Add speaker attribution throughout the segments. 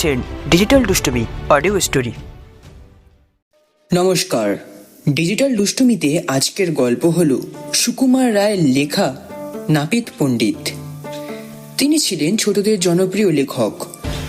Speaker 1: শুনছেন ডিজিটাল দুষ্টুমি audio story.
Speaker 2: নমস্কার, ডিজিটাল দুষ্টুমিতে আজকের গল্প হলো সুকুমার রায়ের লেখা নাপিত পণ্ডিত। তিনি ছিলেন ছোটদের জনপ্রিয় লেখক।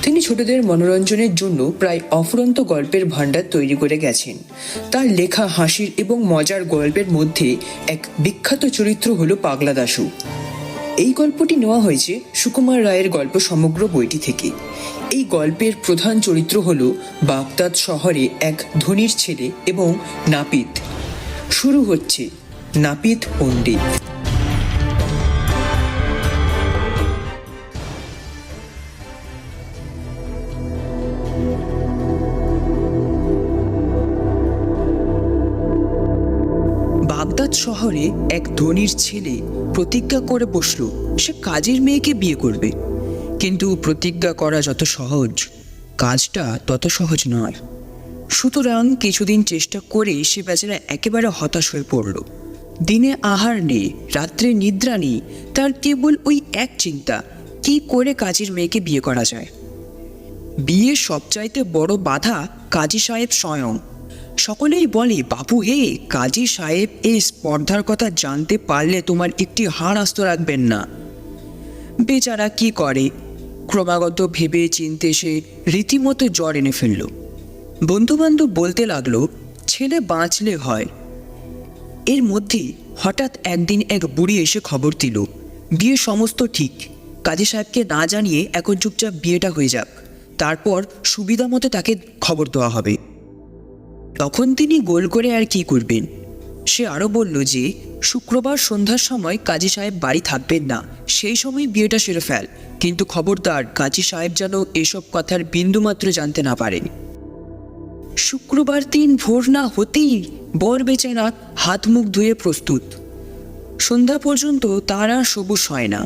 Speaker 2: তিনি ছোটদের মনোরঞ্জনের জন্য প্রায় অফুরন্ত গল্পের ভাণ্ডার তৈরি করে গেছেন। তার লেখা হাসির এবং মজার গল্পের মধ্যে এক বিখ্যাত চরিত্র হলো পাগলা দাশু। এই গল্পটি নেওয়া হয়েছে সুকুমার রায়ের গল্প সমগ্র বইটি থেকে। এই গল্পের প্রধান চরিত্র হল বাগদাদ শহরে এক ধনীর ছেলে এবং নাপিত। শুরু হচ্ছে নাপিত পণ্ডিত। বাগদাদ শহরে এক ধনীর ছেলে প্রতিজ্ঞা করে বসল সে কাজের মেয়েকে বিয়ে করবে। কিন্তু প্রতিজ্ঞা করা যত সহজ, কাজটা তত সহজ নয়। সুতরাং কিছুদিন চেষ্টা করে সে বেচারা একেবারে হতাশ হয়ে পড়ল। দিনে আহার নেই, রাত্রে নিদ্রা নেই, তার কেবল ওই এক চিন্তা, কি করে কাজের মেয়েকে বিয়ে করা যায়। বিয়ের সবচাইতে বড় বাধা কাজী সাহেব স্বয়ং। সকলেই বলে, বাবু হে, কাজী সাহেব এই স্পর্ধার কথা জানতে পারলে তোমার একটি হাড় আস্ত রাখবেন না। বেচারা কি করে, ক্রমাগত ভেবে চিনতে সে রীতিমতো জ্বর এনে ফেলল। বন্ধুবান্ধব বলতে লাগলো, ছেলে বাঁচলে হয়। এর মধ্যে হঠাৎ একদিন এক বুড়ি এসে খবর দিল, বিয়ে সমস্ত ঠিক, কাজী সাহেবকে না জানিয়ে এখন চুপচাপ বিয়েটা হয়ে যাক, তারপর সুবিধা মতো তাকে খবর দেওয়া হবে। তখন তিনি গোল করে আর কি করবেন। সে আরও বলল যে শুক্রবার সন্ধ্যার সময় কাজী সাহেব বাড়ি থাকবেন না, সেই সময় বিয়েটা সেরে ফেল, কিন্তু খবরদার কাজী সাহেব যেন এসব কথার বিন্দুমাত্র জানতে না পারেন। শুক্রবার দিন ভোর না হতেই বর বেচারা হাত মুখ ধুয়ে প্রস্তুত। সন্ধ্যা পর্যন্ত তার আর সবুজ হয় না।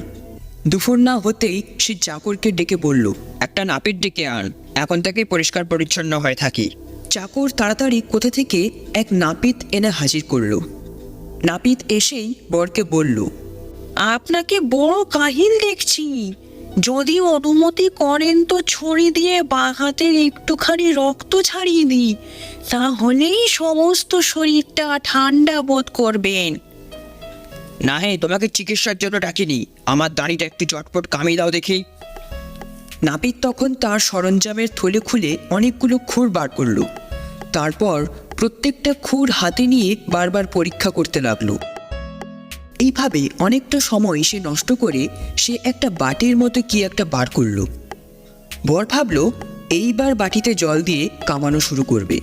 Speaker 2: দুপুর না হতেই সে চাকরকে ডেকে বলল,
Speaker 3: একটা নাপিত ডেকে আন, এখন থেকে পরিষ্কার পরিচ্ছন্ন হয়ে থাকি।
Speaker 2: চাকর তাড়াতাড়ি কোথা থেকে এক নাপিত এনে হাজির করল। নাপিত এসেই বরকে বলল,
Speaker 4: আপনাকে বড় কাহিল দেখছি, যদি অনুমতি করেন তো ছড়ি দিয়ে বাঁ হাতের একটুখানি রক্ত ছাড়িয়ে দিই, তাহলেই সমস্ত শরীরটা ঠান্ডা বোধ করবেন।
Speaker 3: না হে, তোমাকে চিকিৎসার জন্য ডাকিনি, আমার দাড়িটা একটু চটপট কামিয়ে দাও দেখি।
Speaker 2: নাপিত তখন তার সরঞ্জামের থলে খুলে অনেকগুলো খুর বার করল। তারপর প্রত্যেকটা খুর হাতে নিয়ে বারবার পরীক্ষা করতে লাগলো। এইভাবে অনেকটা সময় সে নষ্ট করে সে একটা বাটির মতো কি একটা বার করলো। বর ভাবল এইবার বাটিতে জল দিয়ে কামানো শুরু করবে,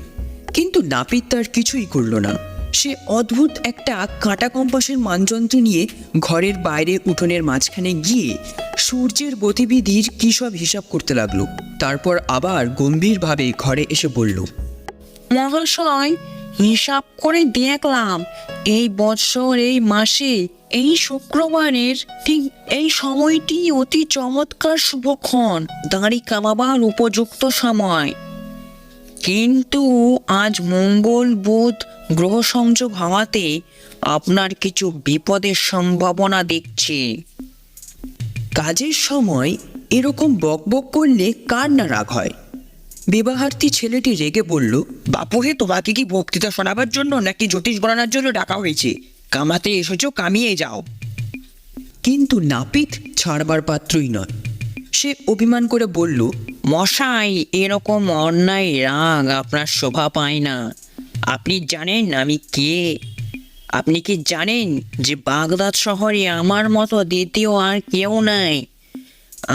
Speaker 2: কিন্তু নাপিত তার কিছুই করলো না। সে অদ্ভুত একটা কাঁটা কম্পাসের মানযন্ত্র নিয়ে ঘরের বাইরে উঠোনের মাঝখানে গিয়ে সূর্যের গতিবিধির কী সব হিসাব করতে লাগলো। তারপর আবার গম্ভীরভাবে ঘরে এসে বলল,
Speaker 4: মহাশয়, হিসাব করে দেখলাম এই বৎসর এই মাসে এই শুক্রবারের ঠিক এই সময়টি অতি চমৎকার শুভক্ষণ, দাড়ি কামাবার উপযুক্ত সময়। কিন্তু আজ মঙ্গল বুধ গ্রহ সংযোগ হওয়াতে আপনার কিছু বিপদের সম্ভাবনা দেখছি।
Speaker 2: কাজের সময় এরকম বকবক করলে কার না রাগ হয়। বিবাহার্থী ছেলেটি রেগে বলল,
Speaker 3: বাপু হে, তোমাকে কি বক্তৃতা শোনাবার জন্য নাকি জ্যোতিষ গণনার জন্য ডাকা হয়েছে? কামাতে এসেছো, কামিয়ে যাও।
Speaker 2: কিন্তু নাপিত ছাড়বার পাত্রই নয়। সে অভিমান করে বলল,
Speaker 4: মশাই, এরকম অন্যায় রাগ আপনার শোভা পায় না। আপনি জানেন আমি কে? আপনি কি জানেন যে বাগদাদ শহরে আমার মতো দ্বিতীয় আর কেউ নাই?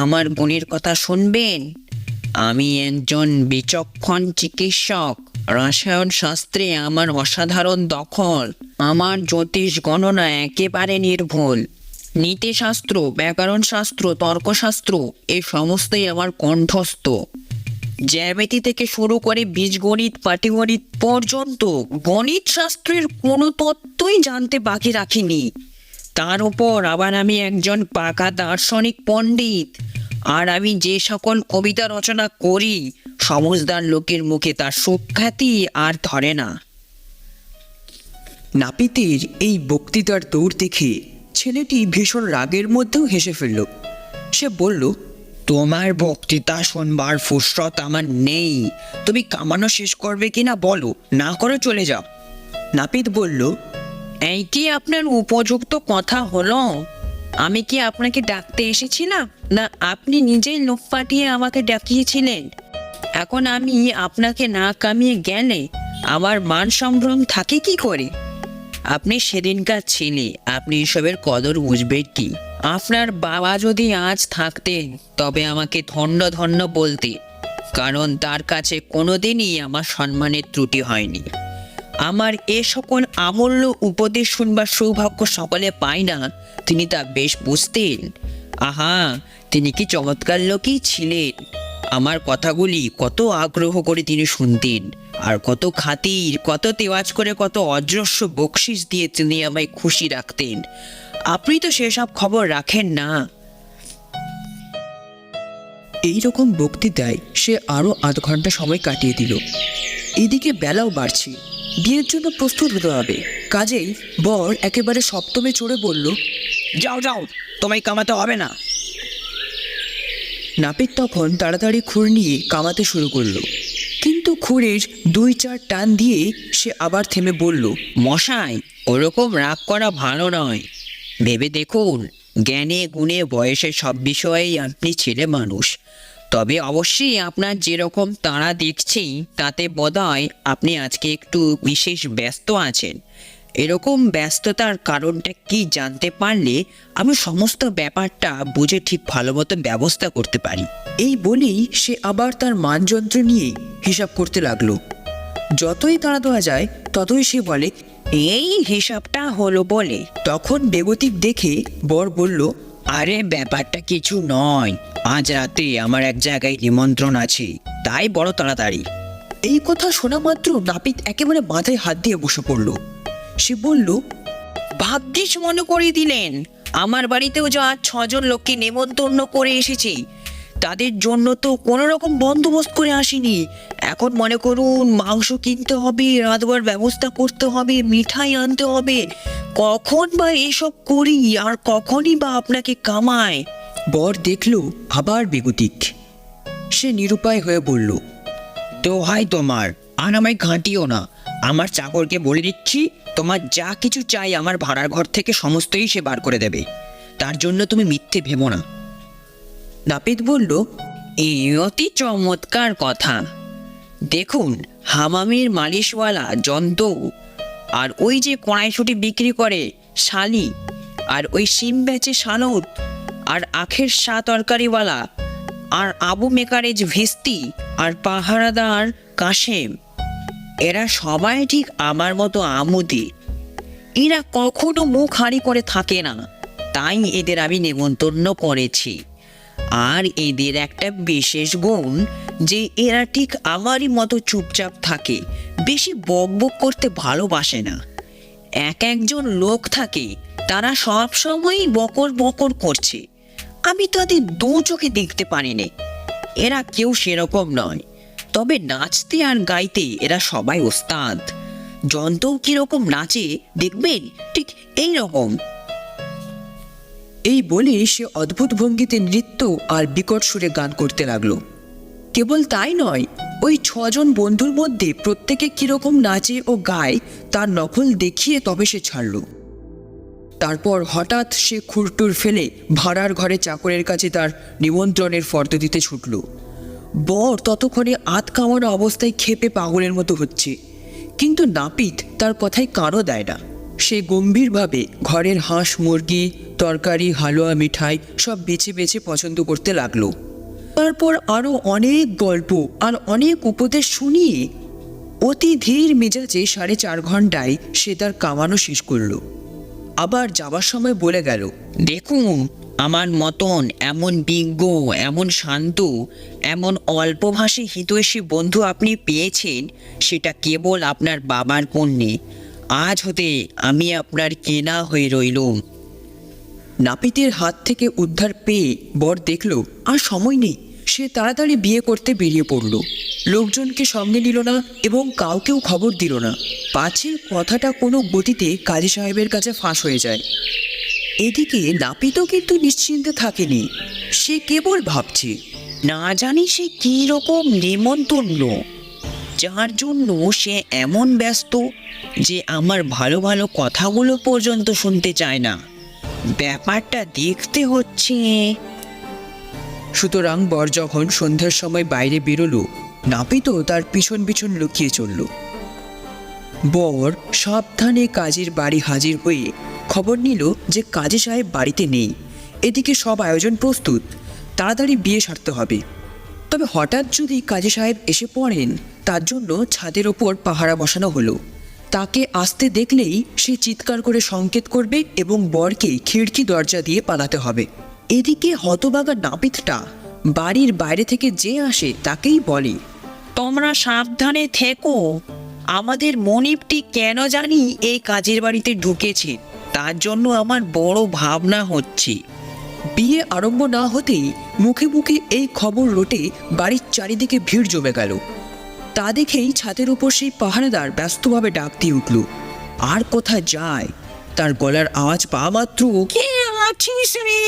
Speaker 4: আমার গুণের কথা শুনবেন। আমি একজন বিচক্ষণ চিকিৎসক, রসায়ন শাস্ত্রে আমার অসাধারণ দখল, আমার জ্যোতিষ গণনা একেবারে নির্ভুল, নীতিশাস্ত্র, ব্যাকরণ শাস্ত্র, তর্কশাস্ত্র এ সমস্তই আমার কণ্ঠস্থ। জ্যামিতি থেকে শুরু করে বীজগণিত, পাটিগণিত পর্যন্ত গণিত শাস্ত্রের কোনো তত্ত্বই জানতে বাকি রাখিনি। তার উপর আবার আমি একজন পাকা দার্শনিক পণ্ডিত, আর আমি যে সকল কবিতা রচনা করি সমজদার লোকের মুখে তার সুখ্যাতি আর ধরে না।
Speaker 2: নাপিতের এই বক্তৃতার দৌড় দেখে ছেলেটি ভীষণ রাগের মধ্যেও হেসে ফেলল। সে বলল,
Speaker 3: তোমার বক্তৃতা শুনবার ফুরসত আমার নেই। তুমি কামানো শেষ করবে কিনা বলো, না করে চলে যাও।
Speaker 2: নাপিত বলল,
Speaker 4: এই কি আপনার উপযুক্ত কথা হলো? আমি কি আপনাকে ডাকতে এসেছিলাম, না আপনি নিজেই লোক পাঠিয়ে আমাকে ডাকিয়েছিলেন? এখন আমি আপনাকে না কামিয়ে গেলে আমার মান সম্ভ্রম থাকে কি করে? আপনি সেদিনকার ছেলে, আপনি এসবের কদর বুঝবেন কি? আপনার বাবা যদি আজ থাকতেন তবে আমাকে ধন্য ধন্য বলতে, কারণ তার কাছে কোনোদিনই আমার সম্মানের ত্রুটি হয়নি। আমার এ সকল আমূল্য উপদেশ শুনবার সৌভাগ্য সকলে পায় না, তিনি তা বেশ বুঝতেন। আহা, তিনি কি চমৎকার লোকই ছিলেন! আমার কথাগুলি কত আগ্রহ করে তিনি শুনতেন, আর কত খাতির, কত তেওয়াজ করে, কত অজস্র বকশিস দিয়ে তিনি আমায় খুশি রাখতেন। আপনি তো সেসব খবর রাখেন না।
Speaker 2: এই রকম বক্তৃতায় সে আরও আধ ঘন্টা সময় কাটিয়ে দিল। এদিকে বেলাও বাড়ছে, বিয়ের জন্য প্রস্তুত হতে হবে। কাজেই বর একেবারে সপ্তমে চড়ে বলল,
Speaker 3: যাও যাও, তোমায় কামাতে হবে না।
Speaker 2: নাপিত তখন তাড়াতাড়ি খুর নিয়ে কামাতে শুরু করলো, কিন্তু খুরের 2-4 টান দিয়ে সে আবার থেমে বলল,
Speaker 4: মশাই, ওরকম রাগ করা ভালো নয়। ভেবে দেখুন, জ্ঞানে গুণে বয়সে সব বিষয়েই আপনি ছেলে মানুষ। তবে অবশ্যই আপনার যেরকম তাড়া দেখছি তাতে বোধহয় আপনি আজকে একটু বিশেষ ব্যস্ত আছেন। এরকম ব্যস্ততার কারণটা কি জানতে পারলে আমি সমস্ত ব্যাপারটা বুঝে ঠিক ভালো মতো ব্যবস্থা করতে পারি।
Speaker 2: এই বলেই সে আবার তার মানযন্ত্র নিয়ে হিসাব করতে লাগলো। যতই তাড়া দেওয়া যায় ততই সে বলে,
Speaker 4: এই হিসাবটা হলো বলে।
Speaker 2: তখন বেগতিক দেখে বর বলল,
Speaker 4: আরে ব্যাপারটা কিছু নয়, আজ রাতে আমার এক জায়গায় নিমন্ত্রণ আছে, তাই বড় তাড়াতাড়ি।
Speaker 2: এই কথা শোনা মাত্র নাপিত একেবারে মাথায় হাত দিয়ে বসে পড়ল। সে বলল,
Speaker 4: ভাগ্যিস মনে করিয়ে দিলেন। আমার বাড়িতেও যে আজ 6 জন লোককে নেমন্তন্ন করে এসেছি, তাদের জন্য তো কোনো রকম বন্দোবস্ত করে আসিনি। এখন মনে করুন, মাংস কিনতে হবে, রাঁধবার ব্যবস্থা করতে হবে, মিঠাই আনতে হবে। কখন বা এসব করি, আর কখনই বা আপনাকে কামায়?
Speaker 2: বর দেখল আবার বেগতিক। সে নিরুপায় হয়ে বলল,
Speaker 3: দোহাই তোমার, আর আমায় ঘাঁটিও না। আমার চাকরকে বলে দিচ্ছি, তোমার যা কিছু চাই আমার ভাড়ার ঘর থেকে সমস্তই সে বার করে দেবে। তার জন্য তুমি মিথ্যে ভেবো না।
Speaker 2: নাপিত বলল,
Speaker 4: এই অতি চমৎকার কথা। দেখুন, হামামির মালিশওয়ালা জন্তু, আর ওই যে কড়াইশুঁটি বিক্রি করে শালি, আর ওই শিম বেচে শালত, আর আখের তরকারিওয়ালা, আর আবু মেকারেজ ভিস্তি, আর পাহারাদার কাশেম, এরা সবাই ঠিক আমার মতো আমুদি। এরা কখনো মুখ হাঁড়ি করে থাকে না, তাই এদের আমি নেমন্তন্ন করেছি। আর এদের একটা বিশেষ গুণ যে এরা ঠিক আমারই মতো চুপচাপ থাকে, বেশি বকবক করতে ভালোবাসে না। একজন লোক থাকে, তারা সব সময়ই বকর বকর করছে, আমি তাদের 2 চোখে দেখতে পারি না। এরা কেউ সেরকম নয়, তবে নাচতে আর গাইতে এরা সবাই ওস্তাদ। যন্ত্র কিরকম নাচে দেখবেন, ঠিক এই রকম।
Speaker 2: এই বলে সে অদ্ভুত ভঙ্গিতে নৃত্য আর বিকট সুরে গান করতে লাগলো। কেবল তাই নয়, ওই 6 জন বন্ধুর মধ্যে প্রত্যেকে কিরকম নাচে ও গায় তার নকল দেখিয়ে তবে সে ছাড়ল। তারপর হঠাৎ সে খুরটুর ফেলে ভাড়ার ঘরে চাকরের কাছে তার নিমন্ত্রণের ফর্দ দিতে ছুটল। বর ততক্ষণে আধ কামানো অবস্থায় ক্ষেপে পাগলের মতো হচ্ছে, কিন্তু নাপিত তার কথায় কানও দেয় না। সে গম্ভীরভাবে ঘরের হাঁস, মুরগি, তরকারি, হালুয়া, মিঠাই সব বেছে বেছে পছন্দ করতে লাগলো। তারপর আরও অনেক গল্প আর অনেক উপদেশ শুনিয়ে অতি ধীর মেজাজে 4.5 ঘন্টায় সে তার কামানো শেষ করলো। আবার যাবার সময় বলে গেল,
Speaker 4: দেখুন, আমার মতন এমন বিজ্ঞ, এমন শান্ত, এমন অল্পভাষী হিতৈষী বন্ধু আপনি পেয়েছেন, সেটা কেবল আপনার বাবার পুণ্যে। আজ হতে আমি আপনার কেনা হয়ে রইলুম।
Speaker 2: নাপিতের হাত থেকে উদ্ধার পেয়ে বর দেখল আর সময় নেই। সে তাড়াতাড়ি বিয়ে করতে বেরিয়ে পড়ল। লোকজনকে সঙ্গে নিল না এবং কাউকেও খবর দিল না, পাছে কথাটা কোনো গতিতে কাজী সাহেবের কাছে ফাঁস হয়ে যায়। এদিকে নাপিতও কিন্তু নিশ্চিন্তে থাকেনি। সে কেবল ভাবছে,
Speaker 4: না জানি সে কি রকম নেমন্তন্ন যার জন্য সে এমন ব্যস্ত যে আমার ভালো ভালো কথাগুলো পর্যন্ত শুনতে চায় না। ব্যাপারটা দেখতে হচ্ছে।
Speaker 2: সুতরাং বর যখন সন্ধ্যার সময় বাইরে বেরোলো, নাপিতও তার পিছন পিছন লুকিয়ে চলল। বর সাবধানে কাজীর বাড়ি হাজির হয়ে খবর নিল যে কাজী সাহেব বাড়িতে নেই। এদিকে সব আয়োজন প্রস্তুত, তাড়াতাড়ি বিয়ে সারতে হবে। তবে হঠাৎ যদি কাজী সাহেব এসে পড়েন, তার জন্য ছাদের ওপর পাহারা বসানো হলো। তাকে আসতে দেখলেই সে চিৎকার করে সংকেত করবে এবং বরকে খিড়কি দরজা দিয়ে পালাতে হবে। এদিকে হতবাগা নাপিতটা বাড়ির বাইরে থেকে যে আসে তাকেই বলে,
Speaker 4: তোমরা সাবধানে থেকো, আমাদের মনিবটি কেন জানি এই কাজের বাড়িতে ঢুকেছে, তার জন্য আমার বড় ভাবনা হচ্ছে।
Speaker 2: বিয়ে আরম্ভ না হতেই মুখে মুখে এই খবর রটে বাড়ির চারিদিকে ভিড় জমে গেল। তা দেখেই ছাদের উপর সেই পাহারাদার ব্যস্তভাবে ডাক দিয়ে উঠল। আর কোথায় যায়, তার গলার আওয়াজ পাওয়া মাত্র,
Speaker 4: কে আছিস রে,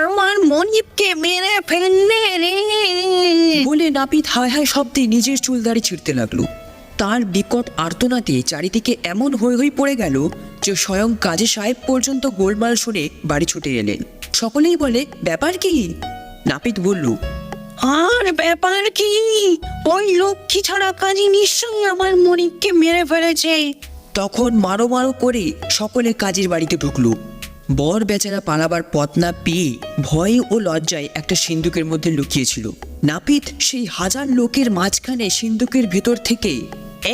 Speaker 4: আমার মনিবকে মেরে ফেললে রে
Speaker 2: বলে নাপিত হায় হায় শব্দে নিজের চুলদাড়ি ছিঁড়তে লাগলো। তার বিকট আর্তনাদে চারিদিকে এমন হই হই পড়ে গেল যে স্বয়ং কাজী সাহেব পর্যন্ত গোলমাল শুনে বাড়ি ছুটে এলেন। সকলেই বলে, ব্যাপার কি? নাপিত বলল,
Speaker 4: আর ব্যাপার কি, ওই লক্ষ্মী ছাড়া কাজী নিশ্চয়ই আমার মনিবকে মেরে ফেলেছে।
Speaker 2: তখন মারো মারো করে সকলে কাজীর বাড়িতে ঢুকলো। বর বেচারা পালাবার পথ না পেয়ে ভয়ে ও লজ্জায় একটা সিন্দুকের মধ্যে লুকিয়েছিল। নাপিত সেই হাজার লোকের মাঝখানে সিন্দুকের ভেতর থেকে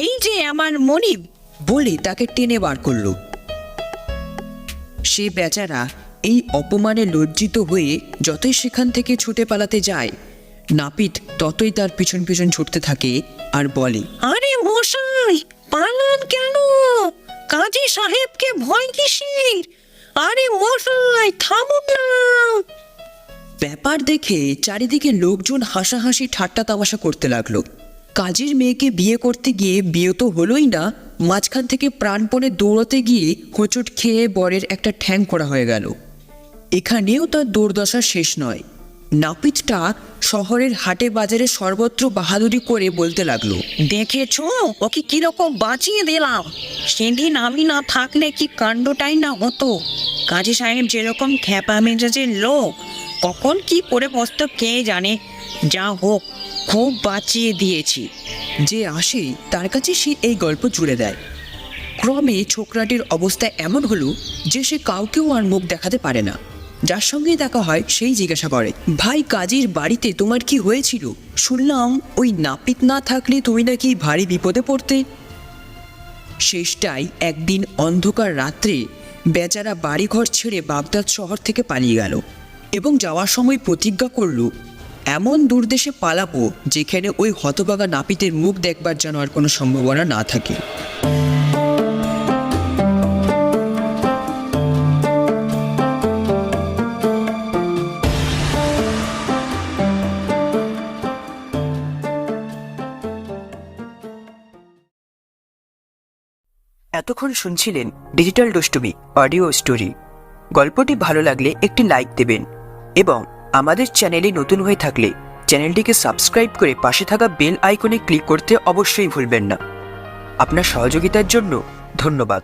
Speaker 4: এই যে আমার মনিব
Speaker 2: বলে তাকে টেনে বার করলো। সে বেচারা এই অপমানে লজ্জিত হয়ে যতই সেখান থেকে ছুটে পালাতে যায়, নাপিত ততই তার পিছন পিছন ছুটতে থাকে আর বলে,
Speaker 4: আরে মশাই, পালান কেন? কাজী সাহেবকে ভয় কিসের? আরে মশাই, থামুন না।
Speaker 2: ব্যাপার দেখে চারিদিকে লোকজন হাসাহাসি ঠাট্টা তামাশা করতে লাগলো। কাজীর মেয়েকে বিয়ে করতে গিয়ে বিয়ে তো হলোই না, মাঝখান থেকে প্রাণপণে দৌড়াতে গিয়ে হোঁচট খেয়ে বরের একটা ঠ্যাং করা হয়ে গেল। এখানেও তার দুর্দশা শেষ নয়। নাপিতটা শহরের হাটে বাজারে সর্বত্র বাহাদুরি করে বলতে লাগলো,
Speaker 4: দেখেছো ওকে কিরকম বাঁচিয়ে দিলাম, সেদিন আমি না থাকলে কি কাণ্ডটাই না হতো। কাজী সাহেব যেরকম খ্যাপা মেজাজের লোক, কখন কি করে বসতো কে জানে। যা হোক, খুব বাঁচিয়ে দিয়েছি।
Speaker 2: যে আসে তার কাছে সে এই গল্প জুড়ে দেয়। ক্রমে ছোকরাটির অবস্থা এমন হলো যে সে কাউকেও আর মুখ দেখাতে পারে না। যার সঙ্গেই দেখা হয় সেই জিজ্ঞাসা করে, ভাই কাজীর বাড়িতে তোমার কি হয়েছিল? শুনলাম ওই নাপিত না থাকলে তুমি নাকি ভারী বিপদে পড়তে। শেষটাই একদিন অন্ধকার রাত্রে বেচারা বাড়িঘর ছেড়ে বাগদাদ শহর থেকে পালিয়ে গেল এবং যাওয়ার সময় প্রতিজ্ঞা করল, এমন দূরদেশে পালাবো যেখানে ওই হতভাগা নাপিতের মুখ দেখবার যেন আর কোনো সম্ভাবনা না থাকে।
Speaker 1: এতক্ষণ শুনছিলেন ডিজিটাল দুষ্টুমি অডিও স্টোরি। গল্পটি ভালো লাগলে একটি লাইক দেবেন এবং আমাদের চ্যানেলে নতুন হয়ে থাকলে চ্যানেলটিকে সাবস্ক্রাইব করে পাশে থাকা বেল আইকনে ক্লিক করতে অবশ্যই ভুলবেন না। আপনার সহযোগিতার জন্য ধন্যবাদ।